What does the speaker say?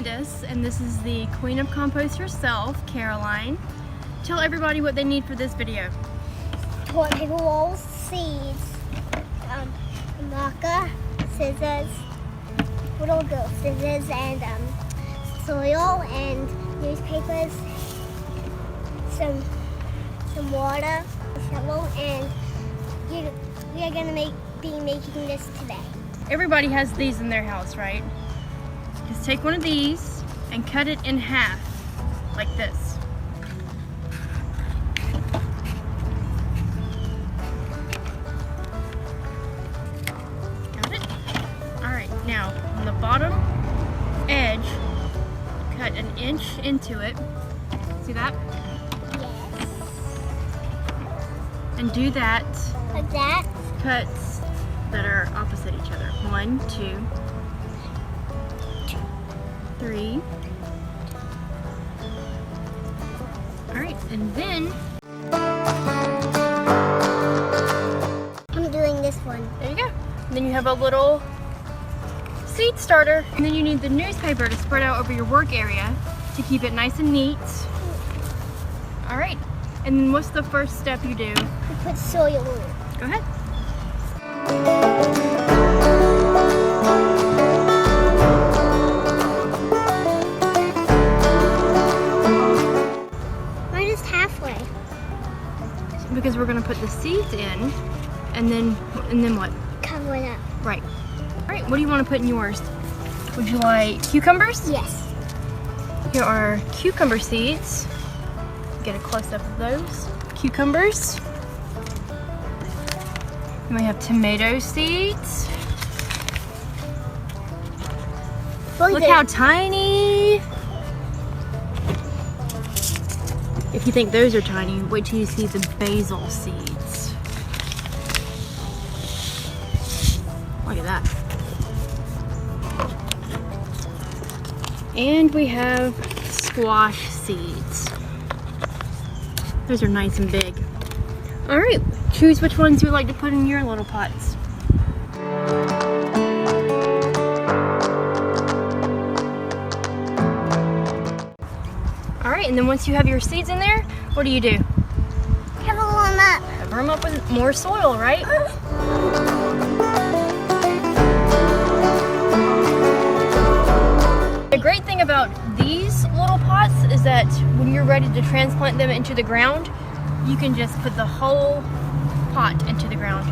Candace, and this is the queen of compost herself, Caroline. Tell everybody what they need for this video. Toilet paper rolls, seeds, marker, scissors, little girl scissors, and soil and newspapers, some water, a shovel, and we are gonna be making this today. Everybody has these in their house, right? Just take one of these and cut it in half, like this. Got it? Alright, now on the bottom edge, cut an inch into it. See that? Yes. And do that. Like that. Cuts that are opposite each other. 1, 2, 3. Alright, and then I'm doing this one. there you go. And then you have a little seed starter. And then you need the newspaper to spread out over your work area to keep it nice and neat. Alright, and then what's the first step you do? We put soil in it. Go ahead. We're just halfway. Because we're gonna put the seeds in, and then what? Cover it up. Right. All right. What do you want to put in yours? Would you like cucumbers? Yes. Here are cucumber seeds. Get a close up of those cucumbers. And we have tomato seeds. Look how tiny. If you think those are tiny, wait till you see the basil seeds. Look at that. And we have squash seeds. Those are nice and big. All right, choose which ones you like to put in your little pots. All right, and then once you have your seeds in there, what do? Cover them up. Cover them up with more soil, right? The great thing about these little pots is that when you're ready to transplant them into the ground, you can just put the whole pot into the ground.